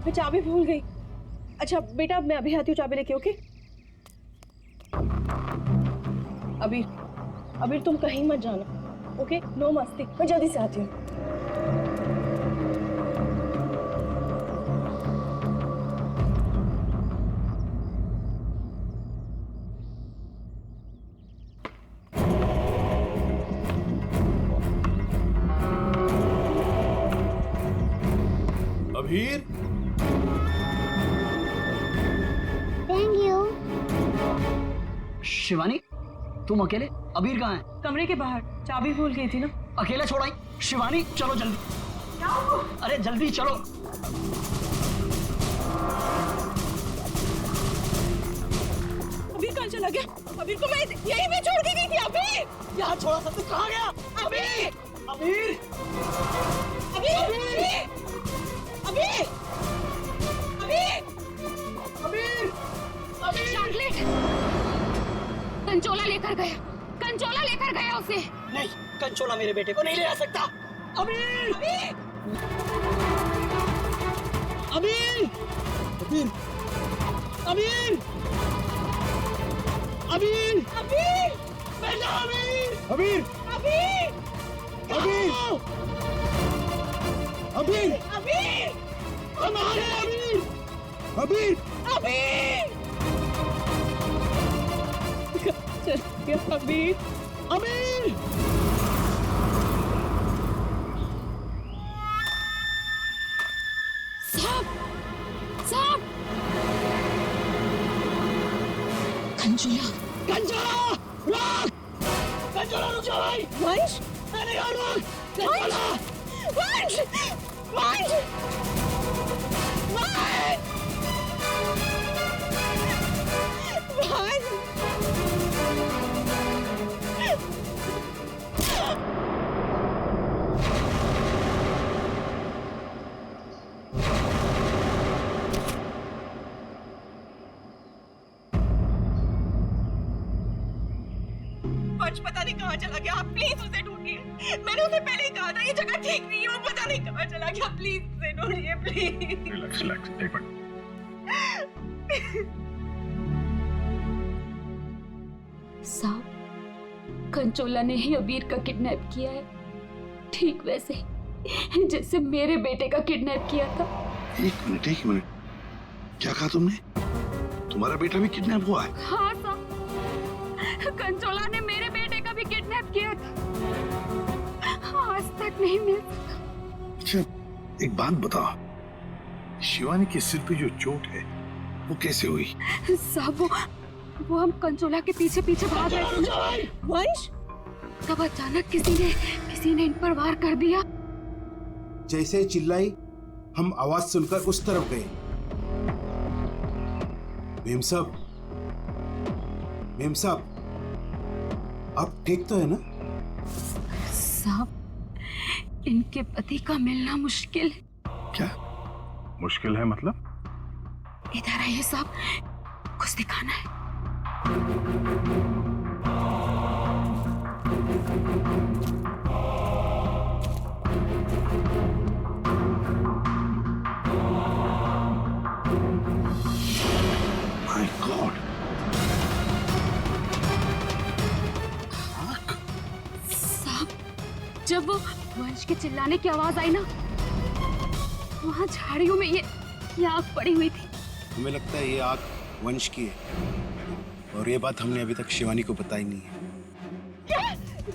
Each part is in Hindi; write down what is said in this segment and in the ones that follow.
मैं चाबी भूल गई। अच्छा बेटा मैं अभी आती हूँ चाबी लेके, ओके? अबीर तुम कहीं मत जाना, ओके? नो मस्ती, मैं जल्दी से आती हूँ। अबीर, थैंक यू। शिवानी तुम अकेले? अबीर कहाँ है? कमरे के बाहर, चाबी भूल गई थी ना। अकेला छोड़ाई? शिवानी चलो जल्दी। अरे जल्दी चलो। अबीर कहाँ चला गया? अबीर को मैं यहीं पे छोड़ के गई थी। अबीर यहाँ छोड़ा था, तू कहाँ गया? अबीर अबीर अबीर अबीर अबीर अबीर अबीर चॉकलेट कंचोला लेकर गया उसे। नहीं, कंचोला मेरे बेटे को नहीं ले आ सकता। अबीर अबीर अबीर अबीर अबीर अबीर बेटा अबीर अबीर, अबीर अबीर, अबीर, अबीर हमारे अबीर अबीर, अबीर अबीर अबीर साहब कंचोला कंचोला रुक! कंचोला रुक जा भाई! वंश मैंने कहा रुक! कंचोला! वंश वंश वंश वंश पता नहीं कहाँ चला गया। आप प्लीज उसे ढूंढिए। मैंने उसे पहले ही कहा था ये जगह ठीक नहीं है। वो पता नहीं कहाँ चला गया। प्लीज उसे ढूंढिए प्लीज। रिलैक्स, रिलैक्स, एक मिनट। साहब कंचोला ने ही अबीर का किडनैप किया है, ठीक वैसे ही जैसे मेरे बेटे का किडनैप किया था। एक मिनट, क्या कहा तुमने? तुम्हारा बेटा भी किडनैप हुआ है? हाँ साहब, कंचोला ने मेरे बेटे का भी किडनैप किया था, आज तक नहीं मिल सका। अच्छा, एक बात बताओ, शिवानी के सिर पे जो चोट है वो कैसे हुई? साहब वो हम कंचोला के पीछे पीछे भाग रहे थे वंश तब अचानक किसी ने इन पर वार कर दिया। जैसे चिल्लाई हम आवाज सुनकर उस तरफ गए। मेम साहब आप ठीक तो है ना? साहब इनके पति का मिलना मुश्किल है। क्या मुश्किल है मतलब? इधर आइए साहब, कुछ दिखाना है। My God! साहब जब वो वंश के चिल्लाने की आवाज आई ना, वहां झाड़ियों में ये आग पड़ी हुई थी। हमें लगता है ये आग वंश की है और ये बात हमने अभी तक शिवानी को बताई नहीं है।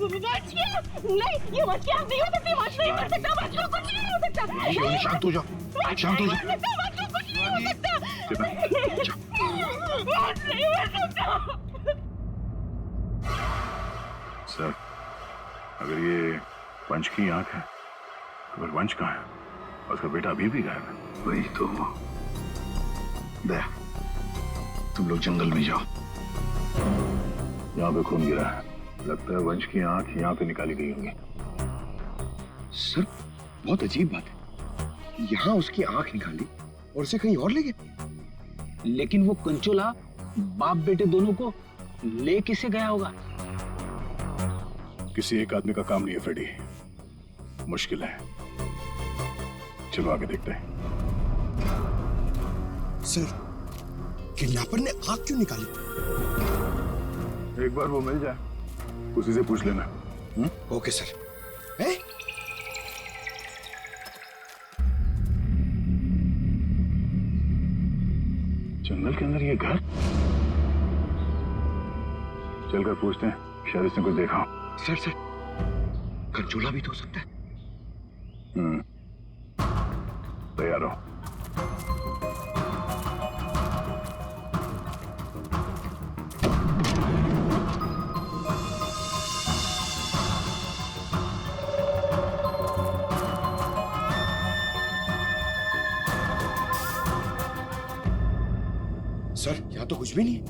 वंश क्या? नहीं ये वंश की आग नहीं हो सकती। वंश नहीं मर सकता। वंश को कुछ नहीं हो सकता। शिवानी शांत हो जाओ, शांत हो जाओ। वंश को कुछ नहीं हो सकता। वंश नहीं मर सकता। सर, अगर ये वंश की आंख है तो फिर वंश कहाँ है? और उसका बेटा अभी भी गायब है। वही तो। दया, तुम लोग जंगल में जाओ। यहाँ पे खून गिरा है, लगता है वंश की आंख यहाँ पे निकाली गई होंगी। सर बहुत अजीब बात है, यहाँ उसकी आंख निकाली और उसे कहीं और ले गए। लेकिन वो कंचोला बाप बेटे दोनों को ले किसे गया होगा? किसी एक आदमी का काम नहीं है फ्रेडी, मुश्किल है। चलो आगे देखते हैं। सर, किडनैपर ने आग क्यों निकाली? एक बार वो मिल जाए, उसी से पूछ लेना। Okay sir. ए? जंगल के अंदर ये घर? चलकर पूछते हैं, शायद इसने कुछ देखा हो। सर कंचोला भी तो हो सकता है। तैयार हो। सर यहाँ तो कुछ भी नहीं है।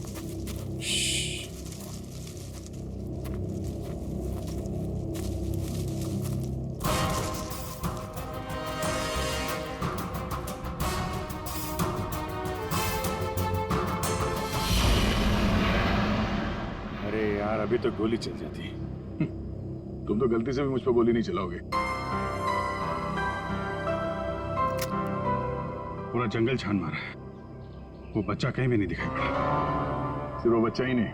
अरे यार, अभी तो गोली चल जाती। तुम तो गलती से भी मुझ पर गोली नहीं चलाओगे। पूरा जंगल छान मारा है, वो बच्चा कहीं भी नहीं दिखाई पड़ा। सिर्फ वो बच्चा ही नहीं,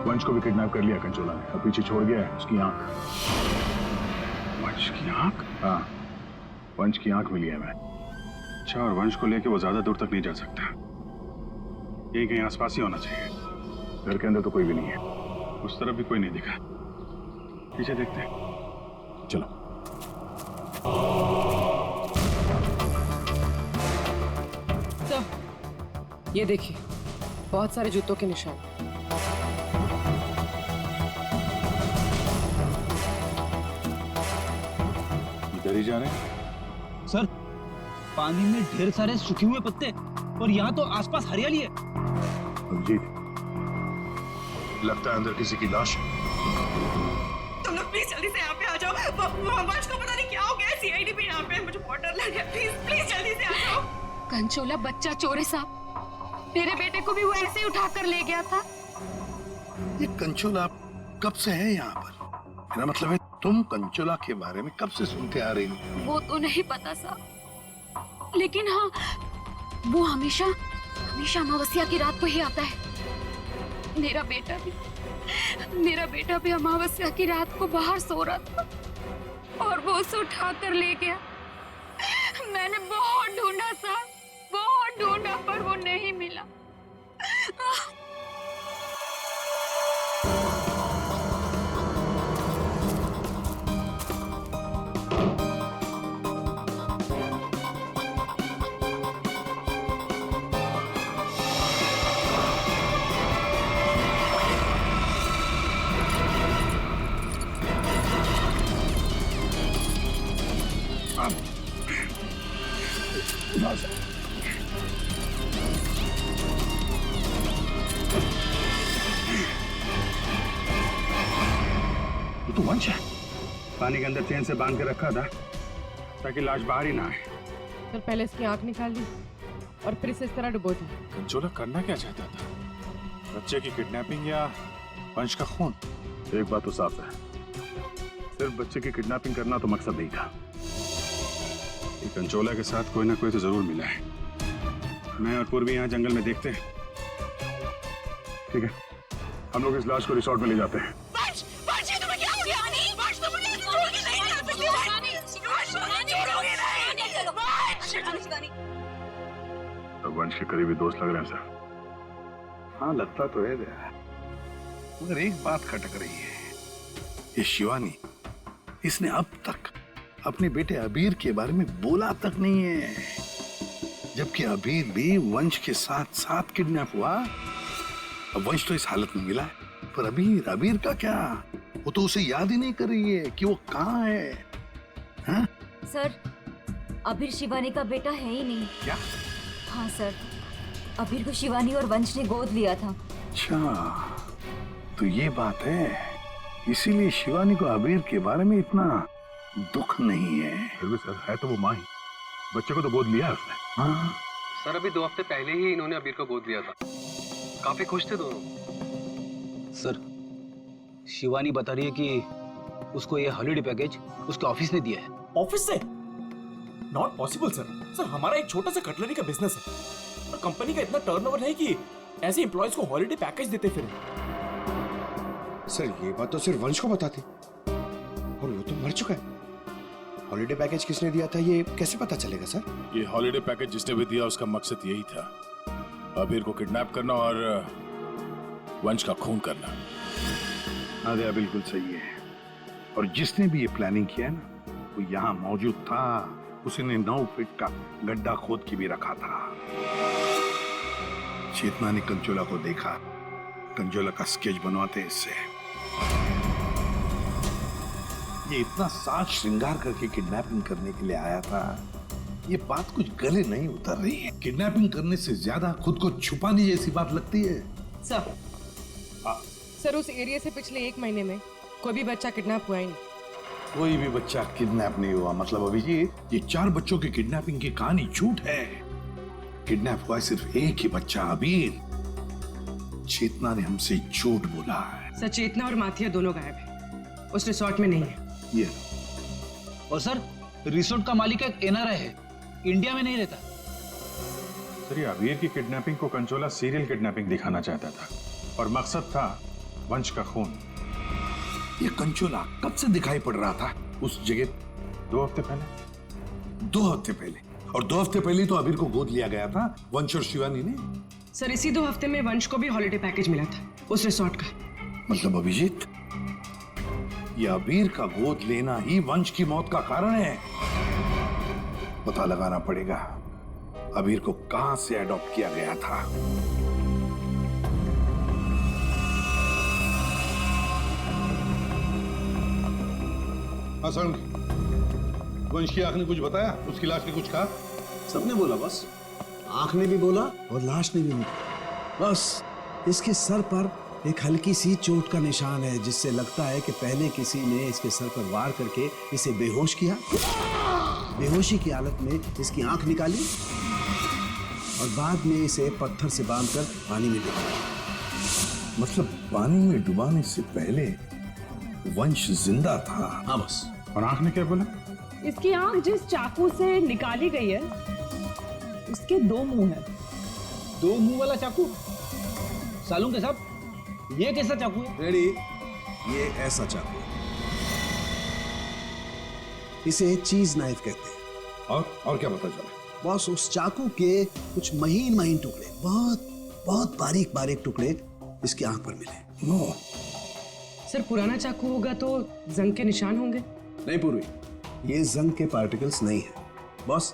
वंश को भी किडनैप कर लिया कंचोला ने और पीछे छोड़ गया है उसकी आंख। वंश की आंख? हाँ, वंश की आंख मिली है मैं। अच्छा, और वंश को लेके वो ज्यादा दूर तक नहीं जा सकता, यही कहीं आसपास ही होना चाहिए। घर के अंदर तो कोई भी नहीं है, उस तरफ भी कोई नहीं दिखा। पीछे देखते हैं, चलो। ये देखिए, बहुत सारे जूतों के निशान। इधर ही जा रहे हैं। सर, पानी में ढेर सारे सूखे हुए पत्ते और यहाँ तो आसपास हरियाली है। अभिजीत, लगता है अंदर किसी की लाश है। तुम लोग प्लीज जल्दी से यहाँ पे आ जाओ। वंश को पता नहीं क्या हो गया, सीआईडी भी यहाँ पे है, मुझे बहुत डर लग रहा है। प्लीज जल्दी से आ जाओ। कंचोला बच्चा चोर है साहब, मेरे बेटे को भी वो ऐसे ही उठा कर ले गया था। ये कंचोला कब से है यहाँ पर? मेरा मतलब है, तुम कंचोला के बारे में कब से सुनते आ रही हो? वो तो नहीं पता साहब, लेकिन हाँ, वो हमेशा अमावस्या की रात को ही आता है। मेरा बेटा भी अमावस्या की रात को बाहर सो रहा था और वो उसे उठा कर ले गया। मैंने बहुत ढूंढा साहब, बहुत ढूंढा, पर वो नहीं मिला। तो वंश है, पानी के अंदर चेन से बांध के रखा था ताकि लाश बाहर ही ना आए। सर, पहले इसकी आंख निकाल ली और फिर इसे इस तरह डुबो दी। कंचोला करना क्या चाहता था? बच्चे की किडनैपिंग या वंश का खून? एक बात तो साफ है, सिर्फ बच्चे की किडनैपिंग करना तो मकसद नहीं था। ये कंचोला के साथ कोई ना कोई तो जरूर मिला है। मैं और पूर्वी यहाँ जंगल में देखते हैं। ठीक है, हम लोग इस लाश को रिसोर्ट में ले जाते हैं। वंश, ये तुम्हें क्या हो गया? वंश, तुम मुझे छोड़ के नहीं जा सकते। वंश, मुझे छोड़ोगे नहीं। तो वंश के करीबी दोस्त लग रहे हैं सर। हाँ, लगता तो है यार, मगर एक बात खटक रही है। ये शिवानी, इसने अब तक अपने बेटे अबीर के बारे में बोला तक नहीं है, जबकि अबीर भी वंश के साथ साथ किडनैप हुआ। अब वंश तो इस हालत में मिला है, पर अबीर का क्या? वो तो उसे याद ही नहीं कर रही है कि वो कहाँ है। हाँ? सर, अबीर शिवानी का बेटा है ही नहीं। क्या? हाँ सर, अबीर को शिवानी और वंश ने गोद लिया था। अच्छा, तो ये बात है, इसीलिए शिवानी को अबीर के बारे में इतना दुख नहीं है। फिर भी सर, है तो वो माँ ही, बच्चे को तो गोद लिया है उसने। हाँ सर, अभी 2 हफ्ते पहले ही इन्होंने अबीर को गोद लिया था। काफी खुश थे दोनों। सर, शिवानी बता रही है कि उसको ये हॉलिडे पैकेज उसके ऑफिस ने दिया है। ऑफिस से? Not possible sir. सर, हमारा एक छोटा सा कटलरी का बिजनेस है, और कंपनी का इतना टर्नओवर नहीं कि ऐसे एम्प्लॉयज को हॉलिडे पैकेज देते फिर। सर ये बात तो सिर्फ वंश को बताते, और वो तो मर चुका है। हॉलिडे पैकेज किसने दिया था ये कैसे पता चलेगा सर? ये हॉलिडे पैकेज जिसने भी दिया उसका मकसद यही था, अबीर को किडनैप करना और वंश का खून करना। आदिया बिल्कुल सही है, और जिसने भी ये प्लानिंग किया ना वो यहाँ मौजूद था। उसने 9 फीट का गड्ढा खोद के भी रखा था। चेतना ने कंचोला को देखा, कंचोला का स्केच बनवाते इससे। ये इतना साज श्रृंगार करके किडनैपिंग करने के लिए आया था, ये बात कुछ गले नहीं उतर रही है। किडनैपिंग करने से ज्यादा खुद को छुपाने जैसी बात लगती है। सर उस एरिया से पिछले 1 महीने में कोई भी बच्चा किडनैप हुआ ही नहीं। कोई भी बच्चा किडनैप नहीं हुआ मतलब अभिजीत, ये 4 बच्चों की किडनैपिंग की कहानी झूठ है। किडनैप हुआ सिर्फ एक ही बच्चा, अबीर। चेतना ने हमसे झूठ बोला है। सर चेतना और माथिया दोनों गायब है, उस रिसोर्ट में नहीं है। ये और सर रिसोर्ट का मालिक एक एनआरआई है, इंडिया में नहीं रहता। सर ये अबीर की किडनैपिंग को कंचोला सीरियल किडनैपिंग दिखाना चाहता था, और मकसद था वंश का खून। ये कंचोला कब से दिखाई पड़ रहा था उस जगह? 2 हफ्ते पहले। 2 हफ्ते पहले, और 2 हफ्ते पहले तो अबीर को गोद लिया गया था वंश और शिवानी ने। सर इसी 2 हफ्ते में वंश को भी हॉलिडे पैकेज मिला था उस रिसोर्ट का। मतलब अभिजीत, ये अबीर का गोद लेना ही वंश की मौत का कारण है। पता लगाना पड़ेगा अबीर को कहां से अडॉप्ट किया गया था। हसन, वंश की आंख ने कुछ बताया? उसकी लाश ने कुछ कहा? सबने बोला बस, आंख ने भी बोला और लाश ने भी बोला। बस इसके सर पर एक हल्की सी चोट का निशान है, जिससे लगता है कि पहले किसी ने इसके सर पर वार करके इसे बेहोश किया। बेहोशी की हालत में इसकी आंख निकाली और बाद में इसे पत्थर से बांधकर पानी में डुबाया। मतलब पानी में डुबाने से पहले वंश जिंदा था? हाँ बस। और आंख ने क्या बोला? इसकी आंख जिस चाकू से निकाली गई है उसके 2 मुंह हैं। 2 मुंह वाला चाकू? सालून के साहब, ये कैसा चाकू है? रेडी, ये ऐसा चाकू है, इसे चीज नाइफ कहते हैं। और क्या पता चला? बॉस उस चाकू के कुछ महीन महीन टुकड़े, बहुत बहुत बारीक बारीक टुकड़े इसकी आंख पर मिले। नो सर पुराना चाकू होगा तो जंग के निशान होंगे। नहीं पूर्वी, ये जंग के पार्टिकल्स नहीं है बॉस।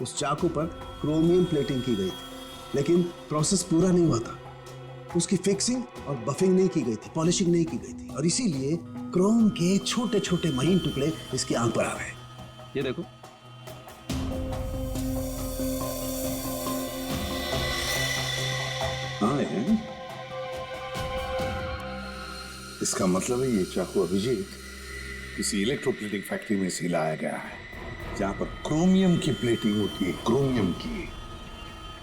उस चाकू पर क्रोमियम प्लेटिंग की गई थी, लेकिन प्रोसेस पूरा नहीं हुआ था। उसकी फिक्सिंग और बफिंग नहीं की गई थी, पॉलिशिंग नहीं की गई थी, और इसीलिए क्रोम के छोटे छोटे महीन टुकड़े इसकी आंख पर आ गए। ये देखो, हाँ है। इसका मतलब है ये चाकू अभिजीत किसी इलेक्ट्रोप्लेटिंग फैक्ट्री में से लाया गया है, जहां पर क्रोमियम की प्लेटिंग होती है, क्रोमियम की।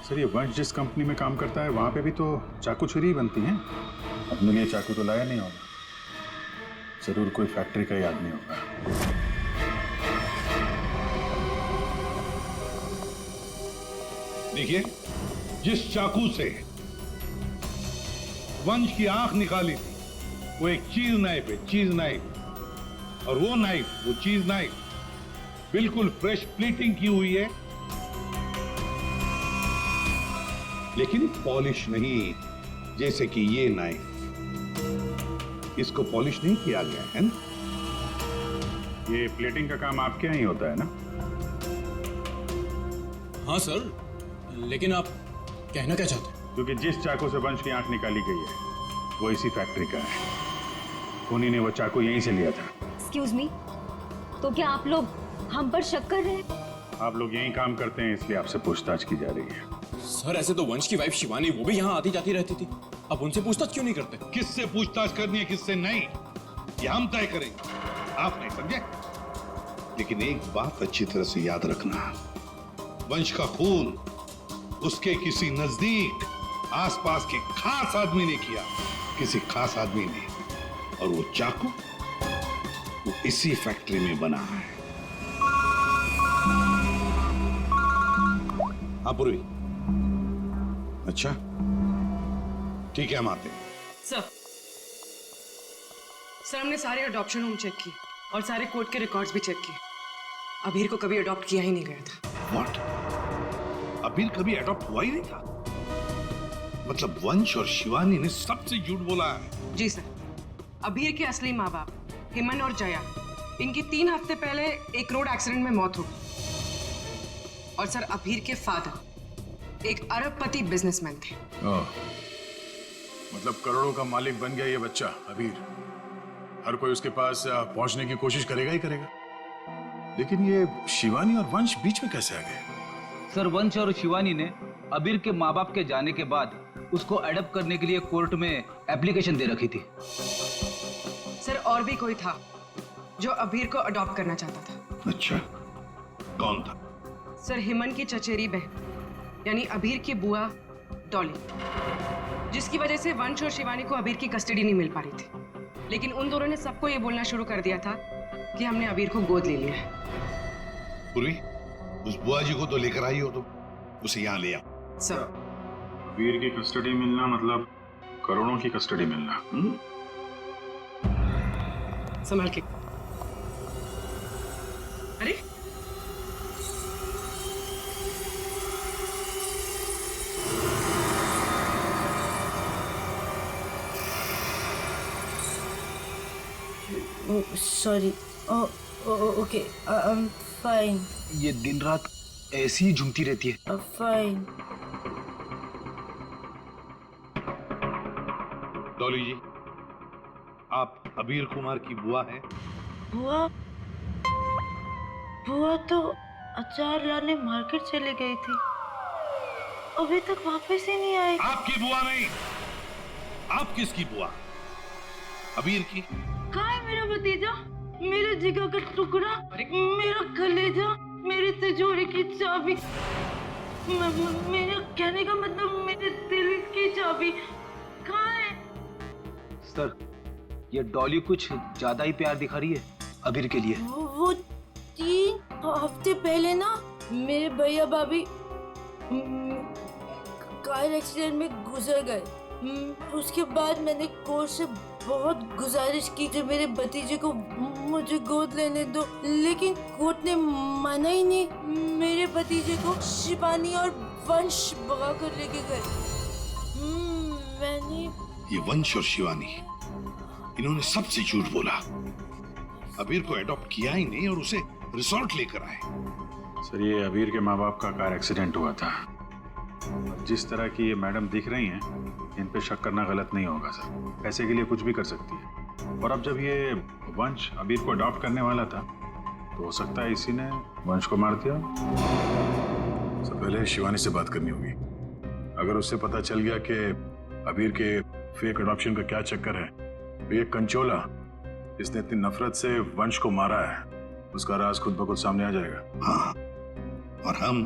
सर ये वंश जिस कंपनी में काम करता है वहां पे भी तो चाकू छुरी ही बनती हैं। अपने लिए चाकू तो लाया नहीं होगा, जरूर कोई फैक्ट्री का ही आदमी होगा। देखिए, जिस चाकू से वंश की आंख निकाली थी वो एक चीज नाइफ है, चीज नाइफ। और वो नाइफ, वो चीज नाइफ बिल्कुल फ्रेश प्लीटिंग की हुई है, लेकिन पॉलिश नहीं, जैसे कि ये नाइफ, इसको पॉलिश नहीं किया गया है ना। ये प्लेटिंग का काम आपके यहाँ ही होता है ना? हाँ सर, लेकिन आप कहना क्या चाहते हैं? क्योंकि जिस चाकू से वंश की आंख निकाली गई है वो इसी फैक्ट्री का है। खूनी ने वो चाकू यहीं से लिया था। एक्सक्यूज मी, तो क्या आप लोग हम पर शक कर रहे हैं? आप लोग यहीं काम करते हैं इसलिए आपसे पूछताछ की जा रही है। सर ऐसे तो वंश की वाइफ शिवानी, वो भी यहाँ आती जाती रहती थी, अब उनसे पूछताछ क्यों नहीं करते? किससे पूछताछ करनी है किससे नहीं, ये हम तय करेंगे, आप नहीं, समझे? लेकिन एक बात अच्छी तरह से याद रखना, वंश का खून उसके किसी नजदीक आसपास के खास आदमी ने किया, किसी खास आदमी ने, और वो चाकू वो इसी फैक्ट्री में बना है। हाँ पूर्वी, अच्छा ठीक है, हम आते हैं। सर हमने सारे अडॉप्शन होम चेक किए और सारे कोर्ट के रिकॉर्ड्स भी चेक किए। अबीर को कभी अडॉप्ट किया ही नहीं गया था। व्हाट? अबीर कभी अडॉप्ट हुआ ही नहीं था? मतलब वंश और शिवानी ने सबसे झूठ बोला है? जी सर, अबीर के असली माँ बाप हिमन और जया, इनकी 3 हफ्ते पहले एक रोड एक्सीडेंट में मौत हो गई। और सर अबीर के फादर एक अरबपति बिजनेसमैन थे। मतलब करोड़ों का मालिक बन गया ये बच्चा अबीर। हर कोई उसके पास पहुंचने की कोशिश करेगा ही करेगा। लेकिन ये शिवानी और वंश बीच में कैसे आ गए? सर वंश और शिवानी ने अबीर के माँ बाप के जाने के बाद उसको अडॉप्ट करने के लिए कोर्ट में एप्लीकेशन दे रखी थी। सर और भी कोई था जो अबीर को अडॉप्ट करना चाहता था। अच्छा, कौन था? सर हिमन की चचेरी बहन यानी अबीर की बुआ डॉली, जिसकी वजह से वंश और शिवानी को अबीर की कस्टडी नहीं मिल पा रही थी। लेकिन उन दोनों ने सबको ये बोलना शुरू कर दिया था कि हमने अबीर को गोद ले लिया है। पूर्वी, उस बुआ जी को तो लेकर आई हो, तो उसे यहाँ ले आओ। सर वीर की कस्टडी मिलना मतलब करोड़ों की कस्टडी मिलना। संभाल के। अरे sorry. Okay, I am fine. ये दिन रात ऐसी ही झूमती रहती है। फाइन। डॉली जी, आप अबीर कुमार की बुआ हैं? बुआ तो अचार लाने मार्केट चली गई थी, अभी तक वापस ही नहीं आई। आपकी बुआ नहीं, आप किसकी बुआ? अबीर की? कहाँ है मेरा भतीजा, मेरे जिगर का टुकड़ा, मेरा कलेजा, मेरी तिजोरी की चाबी, मेरा कहने का मतलब मेरे दिल की चाबी कहाँ है? सर ये डॉली कुछ ज्यादा ही प्यार दिखा रही है अबीर के लिए। वो 3 हफ्ते पहले ना मेरे भैया भाभी कार एक्सीडेंट में गुजर गए। उसके बाद मैंने कोर्ट से बहुत गुजारिश की कि मेरे भतीजे को मुझे गोद लेने दो, लेकिन कोर्ट ने माना ही नहीं। मेरे भतीजे को शिवानी और वंश भगा कर लेके गए। मैंने ये वंश और शिवानी, इन्होंने सबसे झूठ बोला। अबीर को अडॉप्ट किया ही नहीं और उसे रिसोर्ट लेकर आए। सर ये अबीर के माँ बाप का कार एक्सीडेंट हुआ था। जिस तरह की ये मैडम दिख रही हैं, इन पे शक करना गलत नहीं होगा सर। पैसे के लिए कुछ भी कर सकती है। और अब जब ये वंश अबीर को अडॉप्ट करने वाला था, तो हो सकता है इसी ने वंश को मार दिया। सबसे पहले शिवानी से बात करनी होगी। अगर उससे पता चल गया कि अबीर के फेक अडॉप्शन का क्या चक्कर है, तो ये कंचोला इसने इतनी नफरत से वंश को मारा है, उसका राज खुद ब खुद सामने आ जाएगा। हाँ, और हम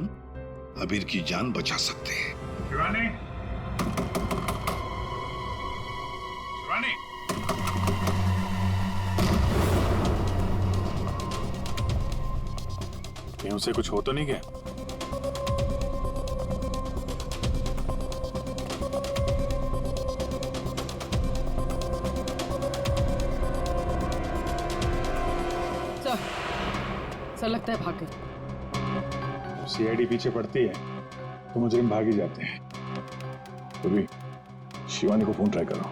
अबीर की जान बचा सकते हैं। शिवानी, शिवानी, कहीं उसे कुछ हो तो नहीं गया? सर लगता है भाग गए। सीआईडी पीछे पड़ती है तो मुजरिम भाग ही जाते हैं। तो भी शिवानी को फोन ट्राई करो।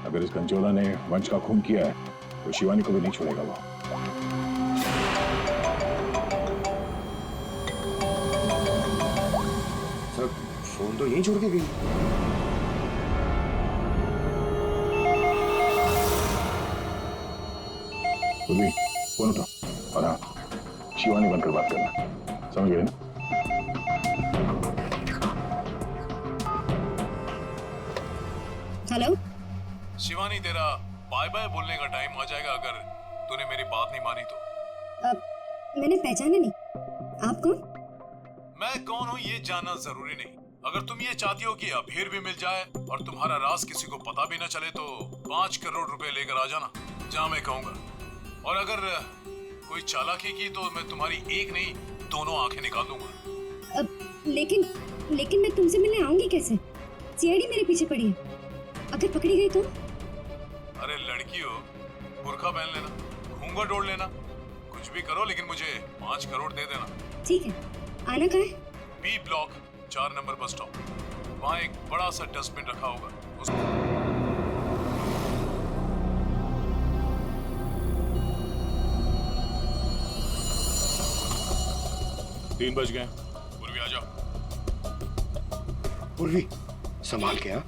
अगर इस कंचोला ने वंश का खून किया है तो शिवानी को भी नहीं छोड़ेगा वो। सर फोन तो यहीं छोड़ के गई। तो भी फोन उठा और हाँ, शिवानी बनकर बात करना, समझ गए ना? हेलो शिवानी, तेरा बाय बाय बोलने का टाइम आ जाएगा अगर तूने मेरी बात नहीं मानी तो। मैंने पहचाना नहीं, आप कौन? मैं कौन हूँ ये जानना जरूरी नहीं। अगर तुम ये चाहती हो कि अबीर भी मिल जाए और तुम्हारा राज किसी को पता भी न चले, तो 5 करोड़ रुपए लेकर आ जाना, जहाँ मैं कहूँगा। और अगर कोई चालाकी की तो मैं तुम्हारी एक नहीं 2 आंखें निकाल दूंगा। लेकिन मैं तुमसे मिलने आऊंगी कैसे? सीआईडी मेरे पीछे पड़ी है, अगर पकड़ी गई तो? अरे लड़की हो, बुर्का पहन लेना, घूंघट ओढ़ लेना, कुछ भी करो लेकिन मुझे 5 करोड़ दे देना। ठीक है, आना कहाँ है? B block 4 number bus stop, वहाँ एक बड़ा सा डस्टबिन रखा होगा, उसको 3 बज गए। पूर्वी आ जाओ। पूर्वी संभाल के। हाँ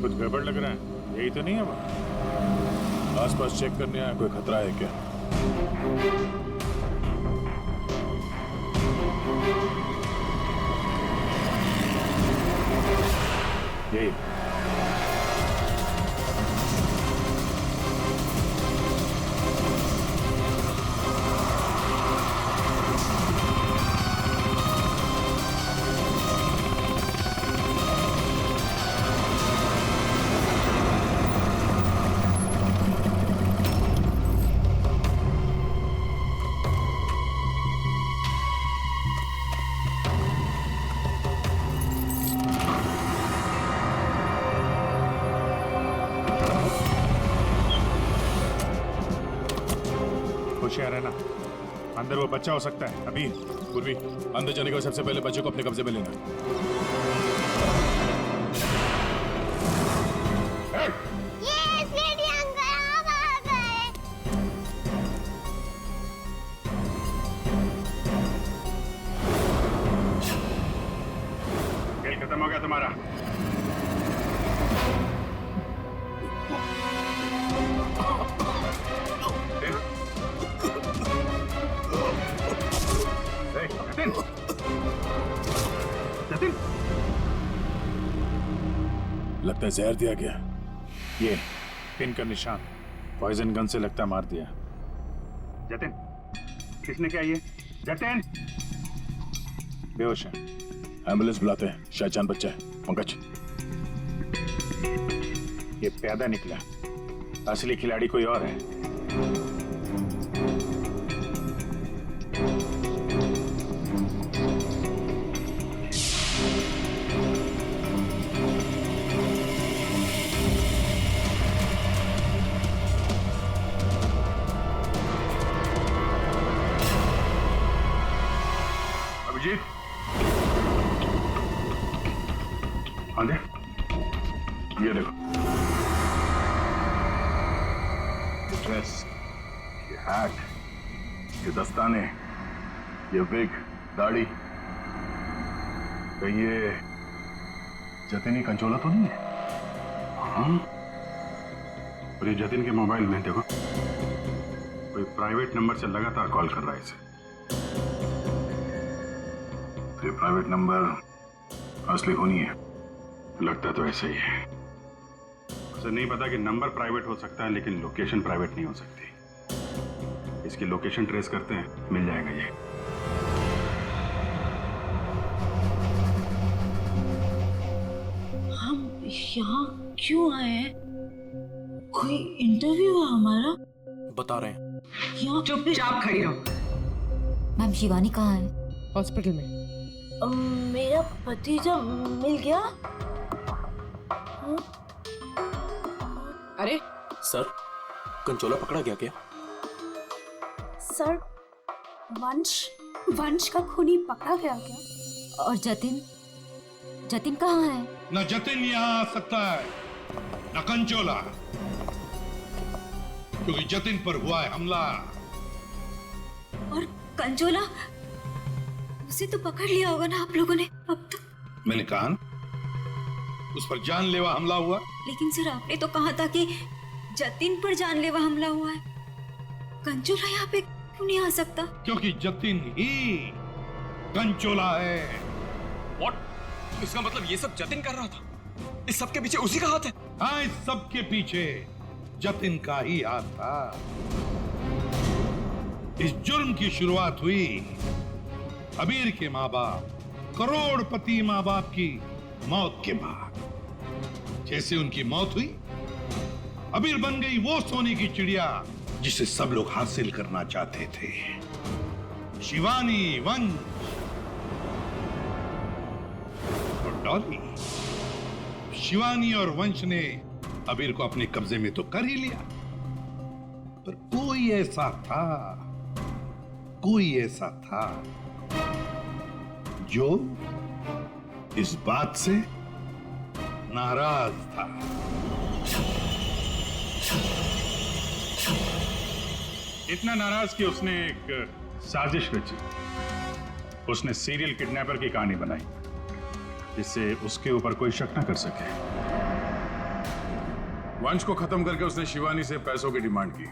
कुछ गड़बड़ लग रहा है, यही तो नहीं है वो? आसपास चेक करने आया, कोई खतरा है क्या? यही होशियार है ना, अंदर वो बच्चा हो सकता है। अभी पूर्वी अंदर जाने के बाद सबसे पहले बच्चे को अपने कब्जे में लेना। खेल खत्म हो गया तुम्हारा। लगता है जहर दिया गया। ये पिन का निशान पॉइजन गन से लगता मार दिया। जतिन, किसने क्या ये? जतिन बेहोश है, एम्बुलेंस बुलाते हैं, शायद जान बच्चा है। पंकज, ये प्यादा निकला, असली खिलाड़ी कोई और है। अभिजीत, आंधे, ये देखो, ड्रेस, ये हैट, ये दस्ताने, ये विग, दाढ़ी, कहीं ये जतिन ही कंचोला तो नहीं है? हाँ, और ये जतिन के मोबाइल में देखो, कोई प्राइवेट नंबर से लगातार कॉल कर रहा है इसे। ये प्राइवेट नंबर असली होनी है, लगता तो ऐसा ही है। उसे नहीं पता कि नंबर प्राइवेट हो सकता है लेकिन लोकेशन प्राइवेट नहीं हो सकती। इसकी लोकेशन ट्रेस करते हैं, मिल जाएगा ये। हम यहाँ क्यों आए हैं? कोई इंटरव्यू है हमारा? बता रहे हैं। यहाँ चुपचाप खड़ी रहो। मैम शिवानी कहाँ है? हॉस्पिटल में। मेरा भतीजा मिल गया? अरे सर, कंचोला पकड़ा गया क्या? सर, वंश का खूनी पकड़ा गया क्या? और जतिन कहाँ है? न जतिन यहाँ आ सकता है, न कंचोला। क्योंकि जतिन पर हुआ है हमला। और कंचोला, उसे तो पकड़ लिया होगा ना आप लोगों ने अब तो। मैंने कहा ना, उस पर जानलेवा हमला हुआ। लेकिन सर आपने तो कहा था कि जतिन पर जानलेवा हमला हुआ है। कंचोला यहाँ पे क्यों नहीं आ सकता? क्योंकि जतिन ही कंचोला है। What? इसका मतलब ये सब जतिन कर रहा था? इस सब के पीछे उसी का हाथ है? हाँ, इस सब के पीछे जतिन का ही हाथ था। इस जुर्म की शुरुआत हुई अबीर के माँ बाप, करोड़पति माँ बाप की मौत के बाद। जैसे उनकी मौत हुई, अबीर बन गई वो सोने की चिड़िया जिसे सब लोग हासिल करना चाहते थे, शिवानी, वंश और डॉली। शिवानी और वंश ने अबीर को अपने कब्जे में तो कर ही लिया, पर कोई ऐसा था जो इस बात से नाराज था। इतना नाराज कि उसने एक साजिश रची। उसने सीरियल किडनैपर की कहानी बनाई जिससे उसके ऊपर कोई शक न कर सके। वंश को खत्म करके उसने शिवानी से पैसों की डिमांड की।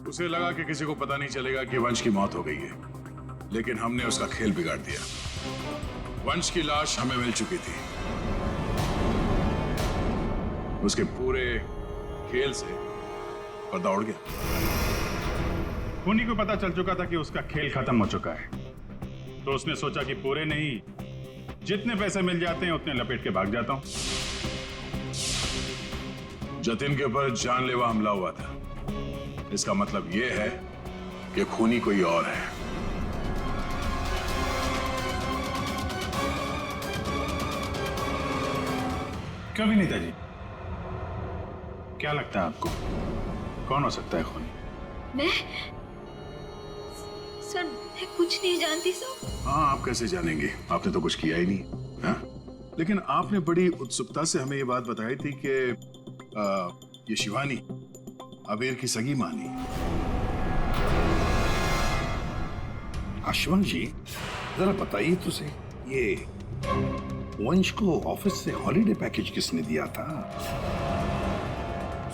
उसे लगा कि किसी को पता नहीं चलेगा कि वंश की मौत हो गई है, लेकिन हमने उसका खेल बिगाड़ दिया। वंश की लाश हमें मिल चुकी थी। उसके पूरे खेल से पर्दा उड़ गया। खूनी को पता चल चुका था कि उसका खेल खत्म हो चुका है, तो उसने सोचा कि पूरे नहीं, जितने पैसे मिल जाते हैं उतने लपेट के भाग जाता हूं। जतिन के ऊपर जानलेवा हमला हुआ था। इसका मतलब यह है कि खूनी कोई और है। कभी नहीं था जी। क्या लगता है आपको, कौन हो सकता है खूनी? मैं सर, मैं कुछ नहीं जानती सर। हाँ, आप कैसे जानेंगे? आपने तो कुछ किया ही नहीं। हाँ? लेकिन आपने बड़ी उत्सुकता से हमें ये बात बताई थी कि ये शिवानी अबीर की सगी मानी। आशुवंश जी, जरा बताइए तो सही, ये वंश को ऑफिस से हॉलिडे पैकेज किसने दिया था?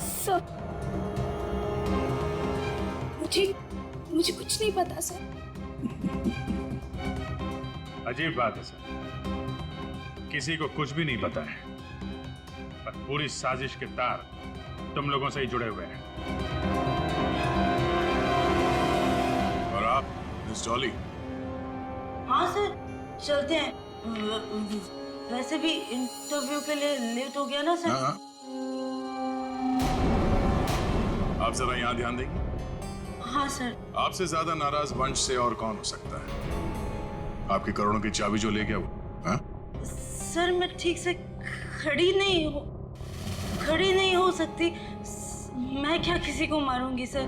सर, मुझे कुछ नहीं पता सर। अजीब बात है सर, किसी को कुछ भी नहीं पता है, पर पूरी साजिश के तार तुम लोगों से ही जुड़े हुए हैं। और आप मिस डॉली? हाँ सर, चलते हैं। वैसे भी इंटरव्यू के लिए लेट हो गया ना सर। हाँ। आप जरा यहाँ ध्यान देंगे? हाँ सर। आपसे ज्यादा नाराज वंश से और कौन हो सकता है? आपकी करोड़ों की चाबी जो ले गया वो। हाँ? सर, मैं ठीक से खड़ी नहीं हो सकती। मैं क्या किसी को मारूंगी सर?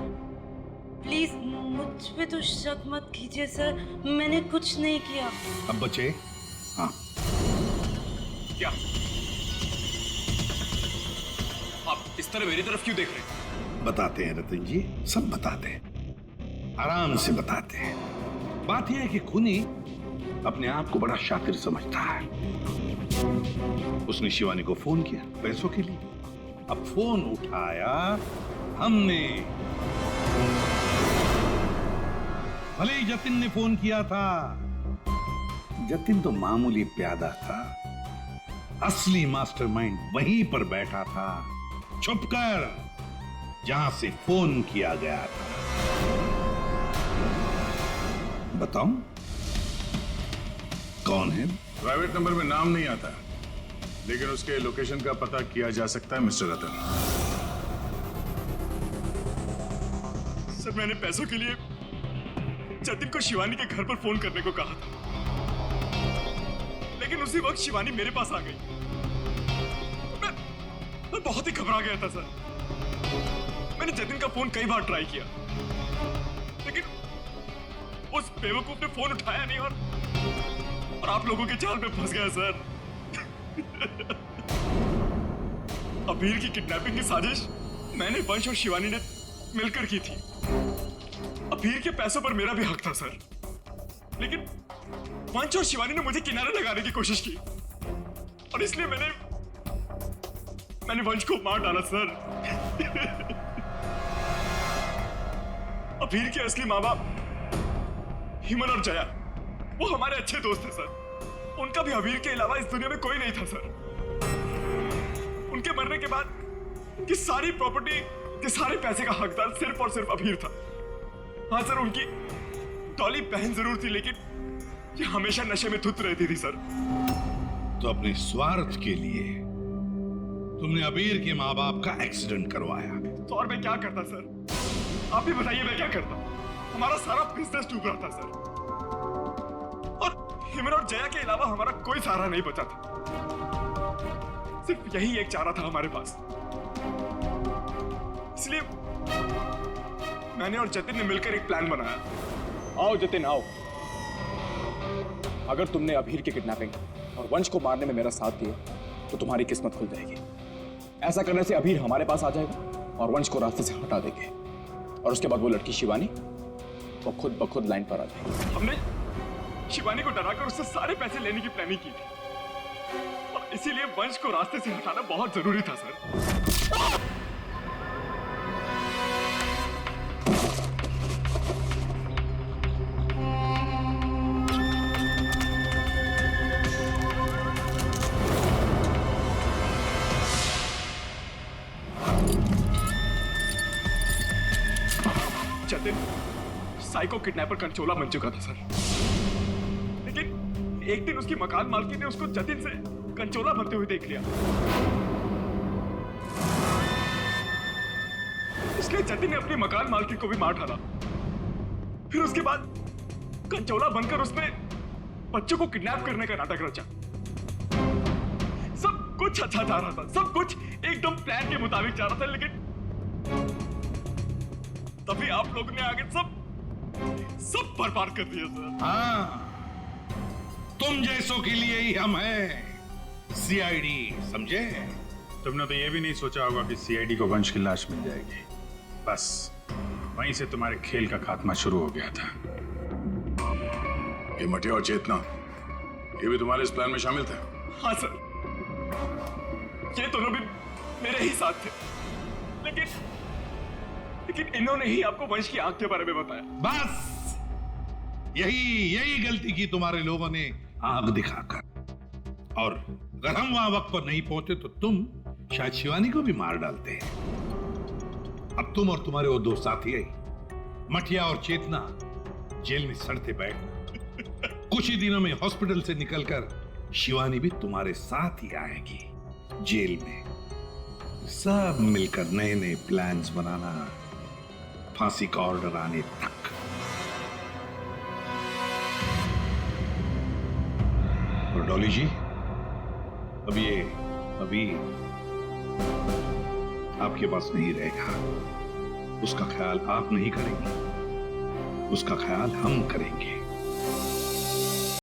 प्लीज मुझ पे तो शक मत कीजिए सर, मैंने कुछ नहीं किया। अब बचे? हाँ। क्या आप इस तरह मेरी तरफ क्यों देख रहे हैं? बताते हैं रतन जी, सब बताते हैं, आराम से बताते हैं। बात यह है कि खूनी अपने आप को बड़ा शातिर समझता है। उसने शिवानी को फोन किया पैसों के लिए। अब फोन उठाया हमने। भले ही जतिन ने फोन किया था, जतिन तो मामूली प्यादा था, असली मास्टरमाइंड वहीं पर बैठा था, छुपकर, जहां से फोन किया गया था। बताऊं कौन है? प्राइवेट नंबर में नाम नहीं आता, लेकिन उसके लोकेशन का पता किया जा सकता है मिस्टर रतन। सर, मैंने पैसों के लिए जतिन को शिवानी के घर पर फोन करने को कहा था, लेकिन उसी वक्त शिवानी मेरे पास आ गई। मैं बहुत ही घबरा गया था सर। मैंने जतिन का फोन कई बार ट्राई किया, लेकिन उस बेवकूफ ने फोन उठाया नहीं और आप लोगों के जाल में फंस गया सर। अबीर की किडनैपिंग की साजिश मैंने, वंश और शिवानी ने मिलकर की थी। अबीर के पैसों पर मेरा भी हक था सर, लेकिन वंश और शिवानी ने मुझे किनारे लगाने की कोशिश की और इसलिए मैंने वंश को मार डाला सर। अबीर के असली माँ बाप हिमन और जया वो हमारे अच्छे दोस्त थे सर। उनका भी अबीर के अलावा इस दुनिया में कोई नहीं था सर। उनके मरने के बाद उनकी सारी प्रॉपर्टी के सारे पैसे का हकदार सिर्फ और सिर्फ अबीर था। हाँ सर, उनकी डॉली बहन जरूर थी, लेकिन ये हमेशा नशे में धुत रहती थी सर। तो अपने स्वार्थ के लिए तुमने अबीर के माँ बाप का एक्सीडेंट करवाया। तो और मैं क्या करता सर? आप ही बताइए मैं क्या करता? हमारा सारा बिजनेस डूब रहा था सर, और हिमन और जया के अलावा हमारा कोई सहारा नहीं बचा था। सिर्फ यही एक चारा था हमारे पास, इसलिए मैंने और जतिन ने मिलकर एक प्लान बनाया। आओ जतिन आओ, अगर तुमने अबीर की किडनैपिंग और वंश को मारने में मेरा साथ दिया तो तुम्हारी किस्मत खुल जाएगी। ऐसा करने से अबीर हमारे पास आ जाएगा और वंश को रास्ते से हटा देंगे, और उसके बाद वो लड़की शिवानी वो खुद ब खुद लाइन पर आ जाएगी। हमने शिवानी को डराकर उससे सारे पैसे लेने की प्लानिंग की थी, और इसीलिए वंश को रास्ते से हटाना बहुत जरूरी था सर। जतिन साइको किडनैपर कंचोला बन चुका था सर, लेकिन एक दिन उसकी मकान मालकिन ने उसको जतिन से कंचोला बनते हुए देख लिया। इसलिए जतिन ने अपनी मकान मालकिन को भी मार डाला। फिर उसके बाद कंचोला बनकर उसने बच्चों को किडनैप करने का नाटक रचा। सब कुछ अच्छा जा रहा था, सब कुछ एकदम प्लान के मुताबिक जा रहा था, लेकिन तभी आप लोगों ने आगे सब बर्बाद कर दिया सर। हाँ, तुम जैसों के लिए ही हम हैं सीआईडी, समझे? तुमने तो ये भी नहीं सोचा होगा कि सीआईडी को वंश की लाश मिल जाएगी। बस वहीं से तुम्हारे खेल का खात्मा शुरू हो गया था। ये मटिया और चेतना ये भी तुम्हारे इस प्लान में शामिल थे? हाँ सर, ये दोनों भी मेरे ही साथ थे, लेकिन इन्होंने ही आपको वंश की आंख के बारे में बताया। बस यही गलती की तुम्हारे लोगों ने आग दिखाकर, और अगर हम वहां वक्त पर नहीं पहुंचे तो तुम शायद शिवानी को भी मार डालते हैं। अब तुम और तुम्हारे वो दो साथी मटिया और चेतना जेल में सड़ते बैठना। कुछ ही दिनों में हॉस्पिटल से निकलकर शिवानी भी तुम्हारे साथ ही आएगी जेल में। सब मिलकर नए नए प्लान्स बनाना, फांसी का ऑर्डर आने तक। और डॉली जी, अब ये अभी आपके पास नहीं रहेगा। उसका ख्याल आप नहीं करेंगे, उसका ख्याल हम करेंगे।